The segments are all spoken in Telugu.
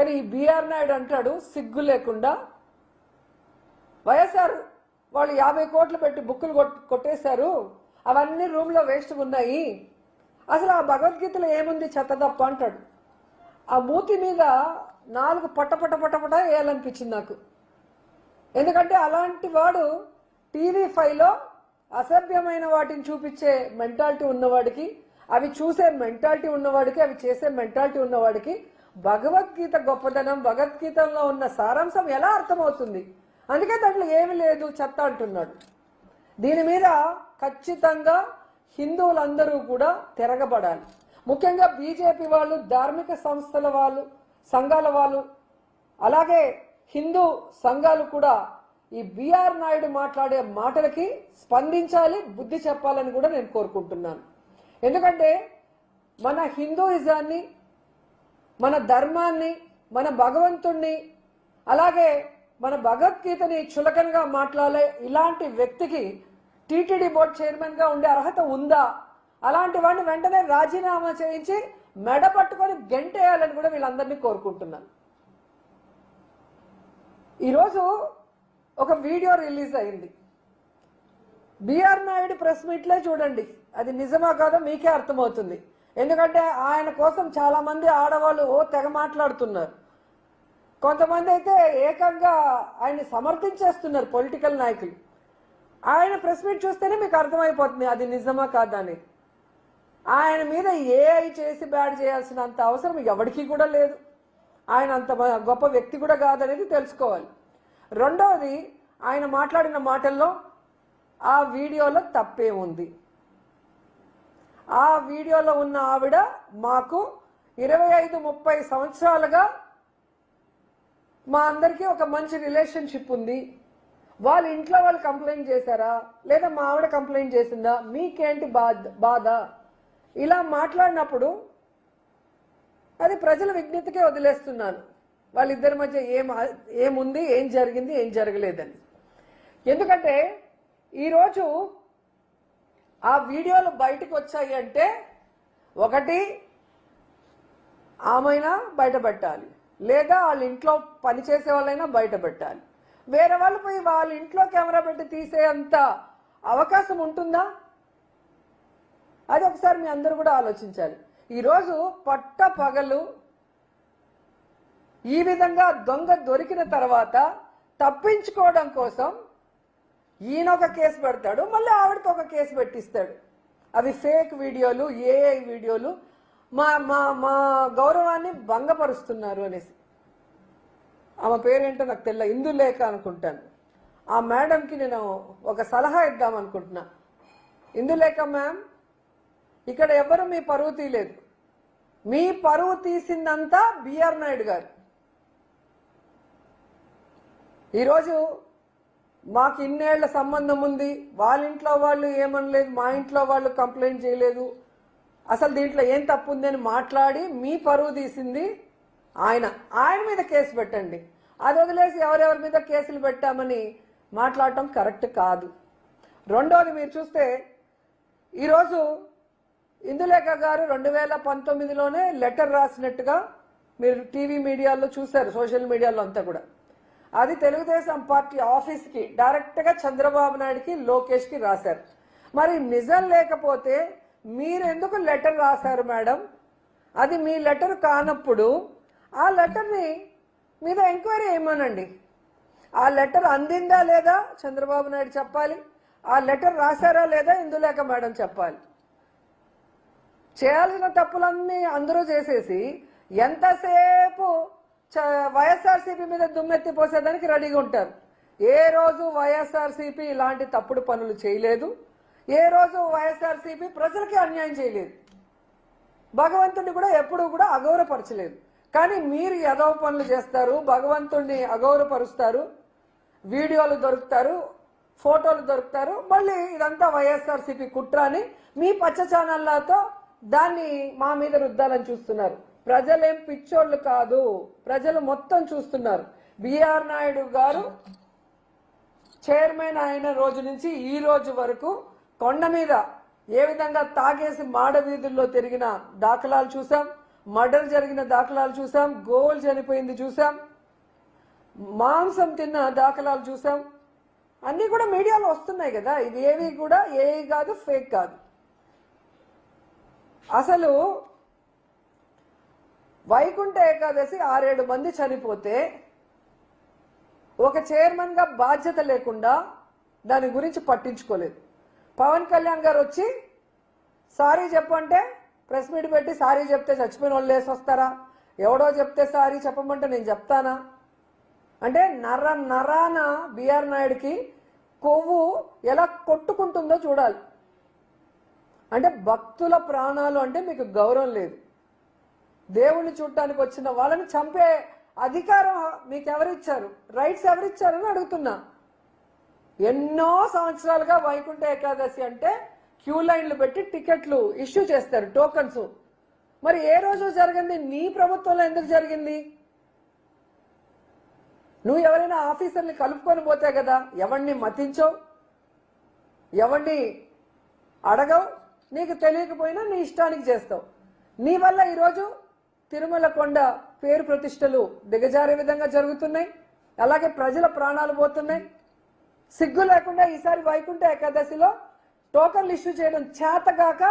కానీ ఈ బిఆర్ నాయుడు అంటాడు సిగ్గు లేకుండా వైఎస్ఆర్ వాళ్ళు 50 కోట్లు పెట్టి బుక్కులు కొట్టేశారు, అవన్నీ రూమ్లో వేస్ట్ ఉన్నాయి, అసలు ఆ భగవద్గీతలో ఏముంది చెత్తదప్ప అంటాడు. ఆ మూతి మీద 4 పట్ట వేయాలనిపించింది నాకు. ఎందుకంటే అలాంటి వాడు TV5లో అసభ్యమైన వాటిని చూపించే మెంటాలిటీ ఉన్నవాడికి, అవి చూసే మెంటాలిటీ ఉన్నవాడికి, అవి చేసే మెంటాలిటీ ఉన్నవాడికి భగవద్గీత గొప్పదనం, భగవద్గీతలో ఉన్న సారాంశం ఎలా అర్థమవుతుంది? అందుకే దాంట్లో ఏమి లేదు చెత్త అంటున్నాడు. దీని మీద ఖచ్చితంగా హిందువులందరూ కూడా తిరగబడాలి. ముఖ్యంగా బీజేపీ వాళ్ళు, ధార్మిక సంస్థల వాళ్ళు, సంఘాల వాళ్ళు, అలాగే హిందూ సంఘాలు కూడా ఈ బిఆర్ నాయుడు మాట్లాడే మాటలకి స్పందించాలి, బుద్ధి చెప్పాలని కూడా నేను కోరుకుంటున్నాను. ఎందుకంటే మన హిందూయిజాన్ని, మన ధర్మాన్ని, మన భగవంతుణ్ణి, అలాగే మన భగవద్గీతని చులకనగా మాట్లాడే ఇలాంటి వ్యక్తికి టీటీడీ బోర్డు చైర్మన్ గా ఉండే అర్హత ఉందా? అలాంటి వాడిని వెంటనే రాజీనామా చేయించి మెడ పట్టుకొని గెంటేయాలని కూడా వీళ్ళందరినీ కోరుకుంటున్నాను. ఈరోజు ఒక వీడియో రిలీజ్ అయింది. బిఆర్ నాయుడు ప్రెస్ మీట్లే చూడండి, అది నిజమా కాదో మీకే అర్థమవుతుంది. ఎందుకంటే ఆయన కోసం చాలా మంది ఆడవాళ్ళు తెగ మాట్లాడుతున్నారు. కొంతమంది అయితే ఏకంగా ఆయన్ని సమర్థించేస్తున్నారు పొలిటికల్ నాయకులు. ఆయన ప్రెస్ మీట్ చూస్తేనే మీకు అర్థమైపోతుంది అది నిజమా కాదా అని. ఆయన మీద ఏఐ చేసి బ్యాడ్ చేయాల్సినంత అవసరం ఎవరికీ కూడా లేదు. ఆయన అంత గొప్ప వ్యక్తి కూడా కాదనేది తెలుసుకోవాలి. రెండవది, ఆయన మాట్లాడిన మాటల్లో ఆ వీడియోలో తప్పేముంది? ఆ వీడియోలో ఉన్న ఆవిడ మాకు 25-30 సంవత్సరాలుగా మా అందరికీ ఒక మంచి రిలేషన్షిప్ ఉంది, వాళ్ళ ఇంట్లో వాళ్ళు కంప్లైంట్ చేశారా లేదా మా ఆవిడ కంప్లైంట్ చేసిందా, మీకేంటి బాధ? ఇలా మాట్లాడినప్పుడు అది ప్రజల విజ్ఞతకే వదిలేస్తున్నాను. వాళ్ళిద్దరి మధ్య ఏముంది, ఏం జరిగింది, ఏం జరగలేదని. ఎందుకంటే ఈరోజు ఆ వీడియోలు బయటకు వచ్చాయి అంటే ఒకటి ఆమెనా బయటపెట్టాలి, లేదా వాళ్ళ ఇంట్లో పనిచేసే వాళ్ళైనా బయట పెట్టాలి. వేరే వాళ్ళు పోయి వాళ్ళ ఇంట్లో కెమెరా పెట్టి తీసేంత అవకాశం ఉంటుందా? అది ఒకసారి మీ అందరూ కూడా ఆలోచించాలి. ఈరోజు పట్ట పగలు ఈ విధంగా దొంగ దొరికిన తర్వాత తప్పించుకోవడం కోసం ఈయన ఒక కేసు పెడతాడు, మళ్ళీ ఆవిడతో ఒక కేసు పెట్టిస్తాడు. అవి ఫేక్ వీడియోలు, ఏఐ వీడియోలు, మా మా మా గౌరవాన్ని భంగపరుస్తున్నారు అనేసి. ఆమె పేరేంటో నాకు తెలియదు, ఇందులేఖ అనుకుంటాను. ఆ మేడంకి నేను ఒక సలహా ఇద్దాం అనుకుంటున్నా. ఇందులేఖ మ్యామ్, ఇక్కడ ఎవరు మీ పరువు తీయలేదు, మీ పరువు తీసిందంతా బిఆర్ నాయుడు గారు. ఈరోజు మాకు ఇన్నేళ్ల సంబంధం ఉంది, వాళ్ళ ఇంట్లో వాళ్ళు ఏమనలేదు, మా ఇంట్లో వాళ్ళు కంప్లైంట్ చేయలేదు, అసలు దీంట్లో ఏం తప్పు ఉందని మాట్లాడి మీ పరువు తీసింది ఆయన మీద కేసు పెట్టండి. అది వదిలేసి ఎవరెవరి మీద కేసులు పెట్టామని మాట్లాడటం కరెక్ట్ కాదు. రెండోది, మీరు చూస్తే ఈరోజు ఇందులేఖ గారు 2019లోనే లెటర్ రాసినట్టుగా మీరు టీవీ మీడియాలో చూశారు, సోషల్ మీడియాలో అంతా కూడా. అది తెలుగుదేశం పార్టీ ఆఫీస్కి డైరెక్ట్గా చంద్రబాబు నాయుడుకి, లోకేష్కి రాశారు. మరి నిజం లేకపోతే మీరు ఎందుకు లెటర్ రాశారు మేడం? అది మీ లెటర్ కానప్పుడు ఆ లెటర్ని మీద ఎంక్వైరీ ఏమోనండి. ఆ లెటర్ అందిందా లేదా చంద్రబాబు నాయుడు చెప్పాలి, ఆ లెటర్ రాశారా లేదా ఇందులేఖ మేడం చెప్పాలి. చేయాల్సిన తప్పులన్నీ అందరూ చేసేసి ఎంతసేపు వైఎస్ఆర్సీపీ మీద దుమ్మెత్తి పోసేదానికి రెడీగా ఉంటారు. ఏ రోజు వైఎస్ఆర్సీపీ ఇలాంటి తప్పుడు పనులు చేయలేదు, ఏ రోజు వైఎస్ఆర్సీపీ ప్రజలకి అన్యాయం చేయలేదు, భగవంతుడిని కూడా ఎప్పుడూ కూడా అగౌరవపరచలేదు. కానీ మీరు ఎదవ పనులు చేస్తారు, భగవంతుడిని అగౌరవపరుస్తారు, వీడియోలు దొరుకుతారు, ఫోటోలు దొరుకుతారు, మళ్ళీ ఇదంతా వైఎస్ఆర్సీపీ కుట్ర అని మీ పచ్చ ఛానళ్లతో దాన్ని మా మీద రుద్దాలని చూస్తున్నారు. ప్రజలేం పిచ్చోళ్ళు కాదు, ప్రజలు మొత్తం చూస్తున్నారు. బిఆర్ నాయుడు గారు చైర్మన్ అయిన రోజు నుంచి ఈ రోజు వరకు కొండ మీద ఏ విధంగా తాగేసి మాడ వీధుల్లో తిరిగిన దాఖలాలు చూసాం. మర్డర్ జరిగిన దాఖలాలు చూసాం, గోవులు చనిపోయింది చూసాం, మాంసం తిన్న దాఖలాలు చూసాం. అన్నీ కూడా మీడియాలో వస్తున్నాయి కదా. ఇది ఏవి కూడా ఏవి కాదు, ఫేక్ కాదు. అసలు వైకుంఠ ఏకాదశి 6-7 మంది చనిపోతే ఒక చైర్మన్ గా బాధ్యత లేకుండా దాని గురించి పట్టించుకోలేదు. పవన్ కళ్యాణ్ గారు వచ్చి సారీ చెప్పంటే ప్రెస్ మీట్ పెట్టి సారీ చెప్తే చచ్చిపోయిన వాళ్ళు లేసి వస్తారా? ఎవడో చెప్తే సారీ చెప్పమంటే నేను చెప్తానా? అంటే నరాన బిఆర్ నాయుడికి కొవ్వు ఎలా కొట్టుకుంటుందో చూడాలి. అంటే భక్తుల ప్రాణాలు అంటే మీకు గౌరవం లేదు. దేవుణ్ణి చూడటానికి వచ్చిన వాళ్ళని చంపే అధికారం మీకు ఎవరిచ్చారు? రైట్స్ ఎవరిచ్చారని అడుగుతున్నా. ఎన్నో సంవత్సరాలుగా వైకుంఠ ఏకాదశి అంటే క్యూ లైన్లు పెట్టి టికెట్లు ఇష్యూ చేస్తారు, టోకన్స్. మరి ఏ రోజు జరిగింది? నీ ప్రభుత్వంలో ఎందుకు జరిగింది? నువ్వు ఎవరైనా ఆఫీసర్ని కలుపుకొని పోతే కదా. ఎవరిని మతించవు, ఎవరిని అడగవు, నీకు తెలియకపోయినా నీ ఇష్టానికి చేస్తావు. నీ వల్ల ఈరోజు తిరుమల కొండ పేరు ప్రతిష్టలు దిగజారే విధంగా జరుగుతున్నాయి. అలాగే ప్రజల ప్రాణాలు పోతున్నాయి. సిగ్గు లేకుండా ఈసారి వైకుంఠ ఏకాదశిలో టోకన్లు ఇష్యూ చేయడం చేతగాక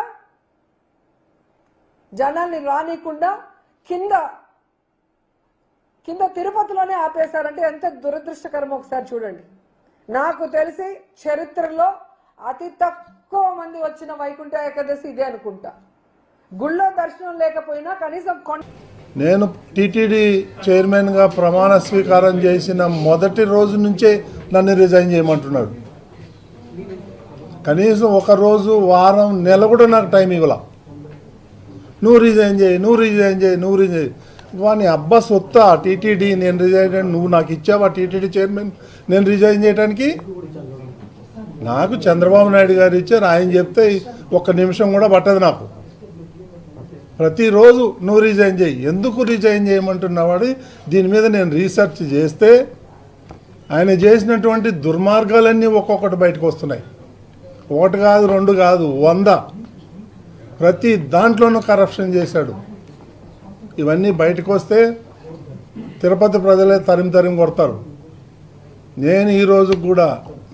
జనాల్ని రానికుండా కింద తిరుపతిలోనే ఆపేశారంటే ఎంత దురదృష్టకరమో ఒకసారి చూడండి. నాకు తెలిసి చరిత్రలో అతి తక్కువ మంది వచ్చిన వైకుంఠ ఏకాదశి ఇదే అనుకుంటా. గుళ్ళో దర్శనం లేకపోయినా కనీసం నేను టీటీడీ చైర్మన్గా ప్రమాణ స్వీకారం చేసిన మొదటి రోజు నుంచే నన్ను రిజైన్ చేయమంటున్నాడు. కనీసం ఒక రోజు, వారం, నెల కూడా నాకు టైం ఇవ్వాల. నువ్వు రిజైన్ చేయి. వాని అబ్బా సొత్తా టీటీడీ నేను రిజైన్ చేయను. నువ్వు నాకు ఇచ్చావా టీటీడీ చైర్మన్ నేను రిజైన్ చేయడానికి? నాకు చంద్రబాబు నాయుడు గారు ఇచ్చారు. ఆయన చెప్తే 1 నిమిషం కూడా పట్టదు నాకు. ప్రతిరోజు నువ్వు రిజైన్ చేయి. ఎందుకు రిజైన్ చేయమంటున్నవాడు? దీని మీద నేను రీసెర్చ్ చేస్తే ఆయన చేసినటువంటి దుర్మార్గాలన్నీ ఒక్కొక్కటి బయటకు వస్తున్నాయి. 1 కాదు, 2 కాదు, 100. ప్రతి దాంట్లోనూ కరప్షన్ చేశాడు. ఇవన్నీ బయటకు వస్తే తిరుపతి ప్రజలే తరిమి కొడతారు. నేను ఈరోజు కూడా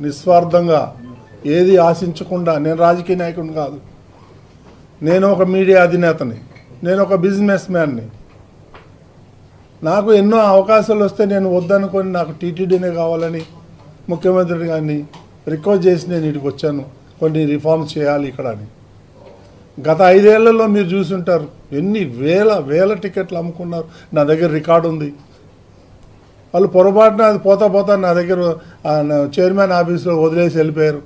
నిస్వార్థంగా ఏది ఆశించకుండా, నేను రాజకీయ నాయకుడిని కాదు, నేను ఒక మీడియా అధినేతని, నేను ఒక బిజినెస్ మ్యాన్ని. నాకు ఎన్నో అవకాశాలు వస్తే నేను వద్దనుకొని నాకు టీటీడీనే కావాలని ముఖ్యమంత్రి గారిని రిక్వెస్ట్ చేసి నేను ఇక్కడికి వచ్చాను. కొన్ని రిఫార్మ్స్ చేయాలి ఇక్కడ అని. గత 5 ఏళ్లలో మీరు చూసుంటారు ఎన్ని వేల టికెట్లు అమ్ముకున్నారు. నా దగ్గర రికార్డు ఉంది. వాళ్ళు పొరపాటున అది పోతా నా దగ్గర చైర్మన్ ఆఫీస్లో వదిలేసి వెళ్ళిపోయారు.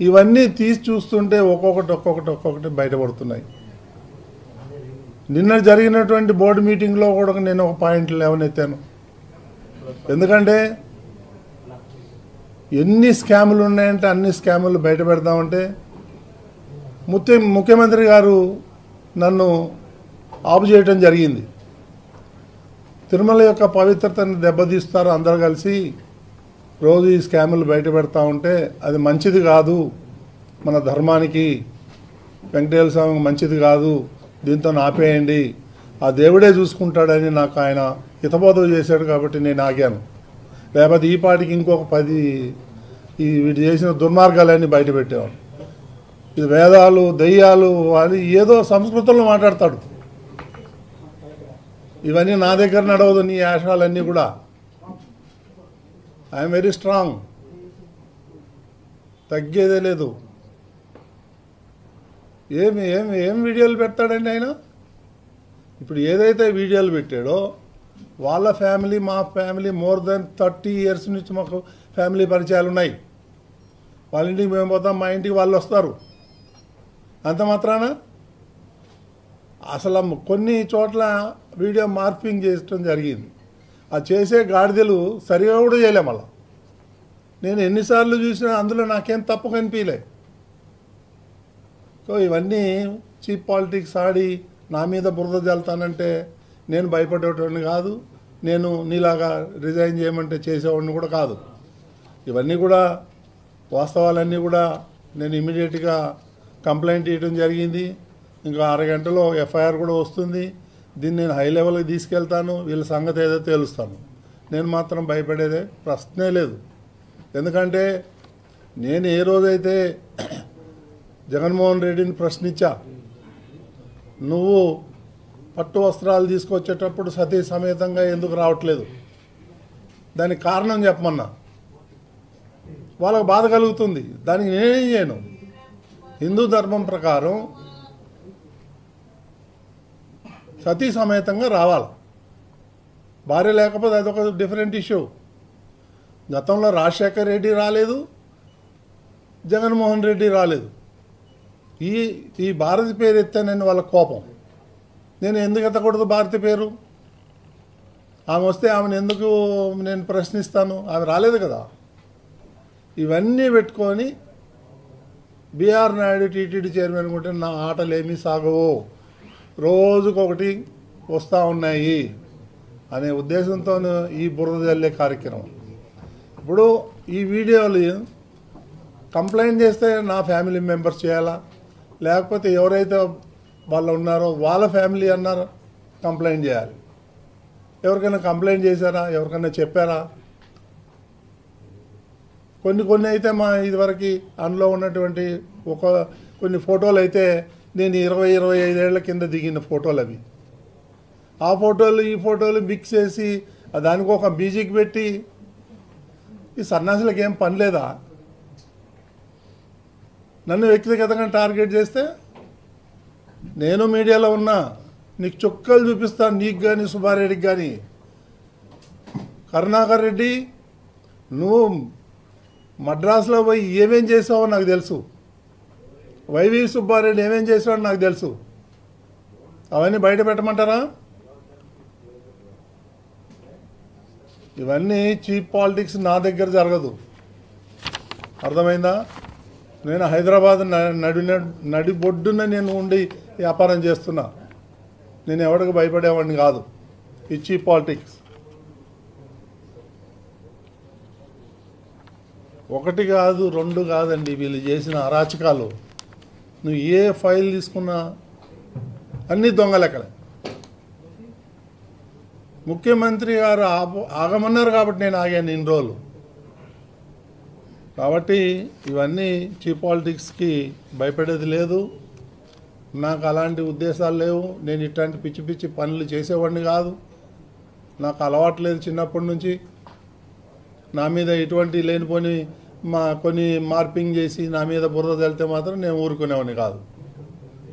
ఇవన్నీ తీసి చూస్తుంటే ఒక్కొక్కటి బయటపడుతున్నాయి. నిన్న జరిగినటువంటి బోర్డు మీటింగ్లో కూడా నేను ఒక పాయింట్ లేవనెత్తాను. ఎందుకంటే ఎన్ని స్కాములు ఉన్నాయంటే అన్ని స్కాములు బయట పెడదామంటే ముఖ్యమంత్రి గారు నన్ను ఆపు చేయడం జరిగింది. తిరుమల యొక్క పవిత్రతను దెబ్బతీస్తారు అందరూ కలిసి రోజు ఈ స్కాములు బయట పెడతా ఉంటే అది మంచిది కాదు, మన ధర్మానికి, వెంకటేశ్వర స్వామికి మంచిది కాదు, దీంతో ఆపేయండి, ఆ దేవుడే చూసుకుంటాడని నాకు ఆయన హితబోధ చేశాడు. కాబట్టి నేను ఆగాను. లేకపోతే ఈ పాటికి ఇంకొక 10 వీటి చేసిన దుర్మార్గాలన్నీ బయట పెట్టేవాడు. ఇది వేదాలు, దయ్యాలు అని ఏదో సంస్కృతంలో మాట్లాడతాడు. ఇవన్నీ నా దగ్గర నడవదు. నీ ఆశాలన్నీ కూడా ఐఎమ్ వెరీ స్ట్రాంగ్, తగ్గేదే లేదు. ఏం వీడియోలు పెడతాడండి ఆయన? ఇప్పుడు ఏదైతే వీడియోలు పెట్టాడో వాళ్ళ ఫ్యామిలీ, మా ఫ్యామిలీ మోర్ దెన్ 30 ఇయర్స్ నుంచి మాకు ఫ్యామిలీ పరిచయాలు ఉన్నాయి. వాళ్ళ ఇంటికి మేము పోతాం, మా ఇంటికి వాళ్ళు వస్తారు. అంత మాత్రాన అసలు కొన్ని చోట్ల వీడియో మార్పింగ్ చేయడం జరిగింది. ఆ చేసే గాడిదలు సరిగా కూడా చేయలే. మళ్ళా నేను ఎన్నిసార్లు చూసినా అందులో నాకేం తప్పు కనిపించలే. సో ఇవన్నీ చీప్ పాలిటిక్స్ ఆడి నా మీద బురద జల్తానంటే నేను భయపడేవాడిని కాదు. నేను నీలాగా రిజైన్ చేయమంటే చేసేవాడిని కూడా కాదు. ఇవన్నీ కూడా వాస్తవాలన్నీ కూడా నేను ఇమీడియట్గా కంప్లైంట్ ఇవ్వడం జరిగింది. ఇంకా అరగంటలో ఎఫ్ఐఆర్ కూడా వస్తుంది. దీన్ని నేను హై లెవెల్కి తీసుకెళ్తాను, వీళ్ళ సంగతి ఏదో తేలుస్తాను. నేను మాత్రం భయపడేదే ప్రశ్నే లేదు. ఎందుకంటే నేను ఏ రోజైతే జగన్మోహన్ రెడ్డిని ప్రశ్నించా, నువ్వు పట్టు వస్త్రాలు తీసుకొచ్చేటప్పుడు సతీ సమేతంగా ఎందుకు రావట్లేదు, దానికి కారణం చెప్పమన్నా. వాళ్ళకు బాధ కలుగుతుంది. దానికి నేనేం చేయను. హిందూ ధర్మం ప్రకారం సతీ సమేతంగా రావాలి. భార్య లేకపోతే అదొక డిఫరెంట్ ఇష్యూ. గతంలో రాజశేఖర్ రెడ్డి రాలేదు, జగన్మోహన్ రెడ్డి రాలేదు. ఈ భారతి పేరు ఎత్తానని వాళ్ళ కోపం. నేను ఎందుకు ఎత్తకూడదు భారతి పేరు? ఆమె వస్తే ఆమెను ఎందుకు నేను ప్రశ్నిస్తాను? ఆమె రాలేదు కదా. ఇవన్నీ పెట్టుకొని బీఆర్ నాయుడు టీటీడీ చైర్మన్ ఉంటే నా ఆటలు ఏమీ సాగవు, రోజుకొకటి వస్తూ ఉన్నాయి అనే ఉద్దేశంతో ఈ బురద జల్లే కార్యక్రమం. ఇప్పుడు ఈ వీడియోలు కంప్లైంట్ చేస్తే నా ఫ్యామిలీ మెంబర్స్ చేయాలా, లేకపోతే ఎవరైతే వాళ్ళు ఉన్నారో వాళ్ళ ఫ్యామిలీ అన్నారో కంప్లైంట్ చేయాలి. ఎవరికైనా కంప్లైంట్ చేశారా? ఎవరికైనా చెప్పారా? కొన్ని అయితే మా ఇదివరకు అందులో ఉన్నటువంటి కొన్ని ఫోటోలు అయితే నేను 20-25 ఏళ్ల కింద దిగిన ఫోటోలు అవి. ఆ ఫోటోలు ఈ ఫోటోలు మిక్స్ చేసి దానికి ఒక మ్యూజిక్ పెట్టి, ఈ సన్యాసులకు ఏం పని లేదా? నన్ను వ్యక్తిగతంగా టార్గెట్ చేస్తే నేను మీడియాలో ఉన్నా, నీకు చుక్కలు చూపిస్తాను, నీకు కానీ సుబ్బారెడ్డికి కానీ. కరుణాకర్ రెడ్డి, నువ్వు మద్రాసులో పోయి ఏమేం చేసావో నాకు తెలుసు. వైవి సుబ్బారెడ్డి ఏమేం చేసావో నాకు తెలుసు. అవన్నీ బయట పెట్టమంటారా? ఇవన్నీ చీప్ పాలిటిక్స్ నా దగ్గర జరగదు. అర్థమైందా? నేను హైదరాబాద్ నడిబొడ్డున నేను ఉండి వ్యాపారం చేస్తున్నా. నేను ఎవరికి భయపడేవాడిని కాదు. ఈ చీప్ పాలిటిక్స్ ఒకటి కాదు, రెండు కాదండి. వీళ్ళు చేసిన అరాచకాలు నువ్వు ఏ ఫైల్ తీసుకున్నా అన్ని దొంగ లెక్కలే. ముఖ్యమంత్రి గారు ఆగమన్నారు కాబట్టి నేను ఆగాను ఇన్ని రోజులు. కాబట్టి ఇవన్నీ చీప్ పాలిటిక్స్కి భయపడేది లేదు. నాకు అలాంటి ఉద్దేశాలు లేవు. నేను ఇట్లాంటి పిచ్చి పిచ్చి పనులు చేసేవాడిని కాదు. నాకు అలవాటు లేదు చిన్నప్పటి నుంచి. నా మీద ఇటువంటి లేనిపోని కొన్ని మార్పింగ్ చేసి నా మీద బురద చల్లితే మాత్రం నేను ఊరుకునేవాడిని కాదు.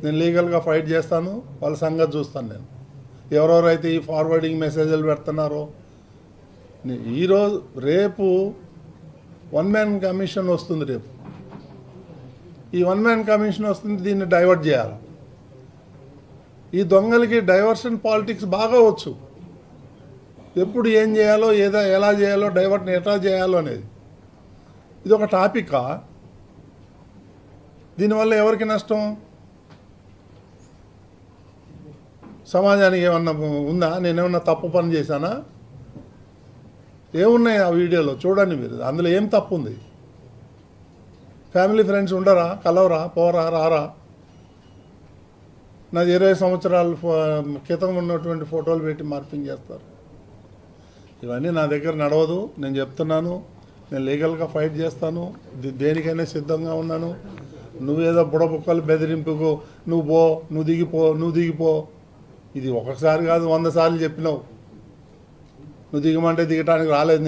నేను లీగల్గా ఫైట్ చేస్తాను. వాళ్ళ సంగతి చూస్తాను. నేను ఎవరెవరైతే ఈ ఫార్వర్డింగ్ మెసేజ్లు పెడుతున్నారో, రేపు 1 మ్యాన్ కమిషన్ వస్తుంది. రేపు ఈ 1 మ్యాన్ కమిషన్ వస్తుంది. దీన్ని డైవర్ట్ చేయాలి. ఈ దొంగలకి డైవర్షన్ పాలిటిక్స్ బాగా వచ్చు. ఎప్పుడు ఏం చేయాలో, ఎలా చేయాలో, డైవర్ట్ని ఎట్లా చేయాలో అనేది. ఇది ఒక టాపికా? దీనివల్ల ఎవరికి నష్టం? సమాజానికి ఏమన్నా ఉందా? నేనేమన్నా తప్పు పని చేశానా? ఏమున్నాయి ఆ వీడియోలో చూడండి మీరు. అందులో ఏం తప్పు ఉంది? ఫ్యామిలీ ఫ్రెండ్స్ ఉండరా? కలవరా? పోరా? రారా? నాది 20 సంవత్సరాల క్రితం ఉన్నటువంటి ఫోటోలు పెట్టి మార్పింగ్ చేస్తారు. ఇవన్నీ నా దగ్గర నడవదు. నేను చెప్తున్నాను. నేను లీగల్గా ఫైట్ చేస్తాను. దేనికైనా సిద్ధంగా ఉన్నాను. నువ్వేదో బుడబుక్కలు బెదిరింపుకు నువ్వు దిగిపో. ఇది ఒకసారి కాదు, 100 సార్లు చెప్పినావు. నువ్వు దిగమంటే దిగటానికి రాలేదు.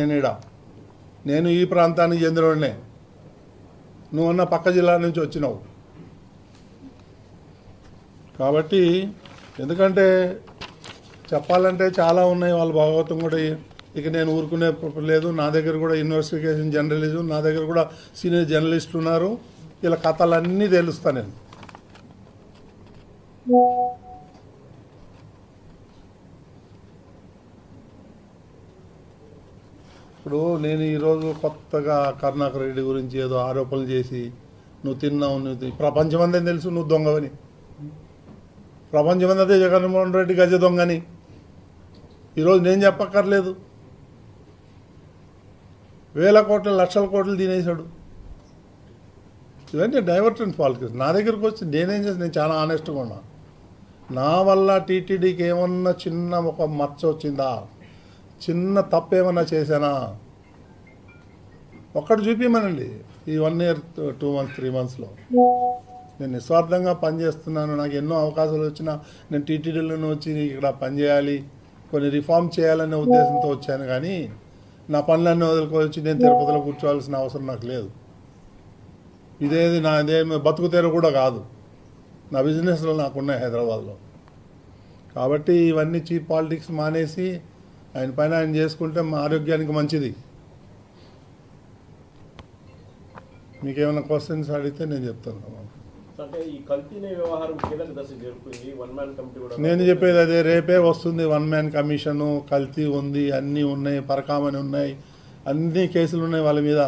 నేను ఈ ప్రాంతానికి చెందినవాడినే. నువ్వన్న పక్క జిల్లా నుంచి వచ్చినావు. కాబట్టి ఎందుకంటే చెప్పాలంటే చాలా ఉన్నాయి. వాళ్ళ భాగవతం కూడా ఇక నేను ఊరుకునే లేదు. నా దగ్గర కూడా ఇన్వెస్టిగేషన్ జర్నలిజం, నా దగ్గర కూడా సీనియర్ జర్నలిస్టులు ఉన్నారు. ఇలా కథలన్నీ తెలుస్తాను నేను. ఇప్పుడు నేను ఈరోజు కొత్తగా కరుణాకర్ రెడ్డి గురించి ఏదో ఆరోపణలు చేసి నువ్వు తిన్నావు, ప్రపంచమంతా తెలుసు నువ్వు దొంగవని. ప్రపంచమంతా జగన్మోహన్ రెడ్డి గజ దొంగని ఈరోజు నేను చెప్పక్కర్లేదు. 1000 కోట్ల 1,00,000 కోట్లు తినేశాడు. ఇవన్నీ డైవర్షన్ పాలిటిక్స్. నా దగ్గరకు వచ్చి నేనేం చేసి నేను చాలా ఆనెస్ట్గా ఉన్నా. నా వల్ల టీటీడీకి ఏమన్నా చిన్న ఒక మచ్చ వచ్చిందా, చిన్న తప్పు ఏమన్నా చేశానా, ఒక్కటి చూపించమనండి. ఈ 1 year 2 months 3 monthsలో నేను నిస్వార్థంగా పనిచేస్తున్నాను. నాకు ఎన్నో అవకాశాలు వచ్చినా నేను టీటీడీలోనే వచ్చి ఇక్కడ పనిచేయాలి, కొన్ని రిఫార్మ్ చేయాలనే ఉద్దేశంతో వచ్చాను. కానీ నా పనులన్నీ వదులుకొచ్చి నేను తిరుపతిలో కూర్చోవాల్సిన అవసరం నాకు లేదు. నాదేమి బతుకు తెర కూడా కాదు. నా బిజినెస్లో నాకున్నాయి హైదరాబాద్లో. కాబట్టి ఇవన్నీ చీప్ పాలిటిక్స్ మానేసి ఆయన పైన ఆయన చేసుకుంటే మా ఆరోగ్యానికి మంచిది. మీకేమైనా క్వశ్చన్స్ అడిగితే నేను చెప్తాను. అంటే ఈ కల్తీ వ్యవహారం కీలక దశ జరుగుతుంది. 1 man కమిటీ కూడా నేను చెప్పేది అదే, రేపే వస్తుంది 1 man కమిషను. కల్తీ ఉంది, అన్నీ ఉన్నాయి, పరకామని ఉన్నాయి, అన్ని కేసులు ఉన్నాయి వాళ్ళ మీద.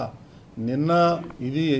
నిన్న ఇది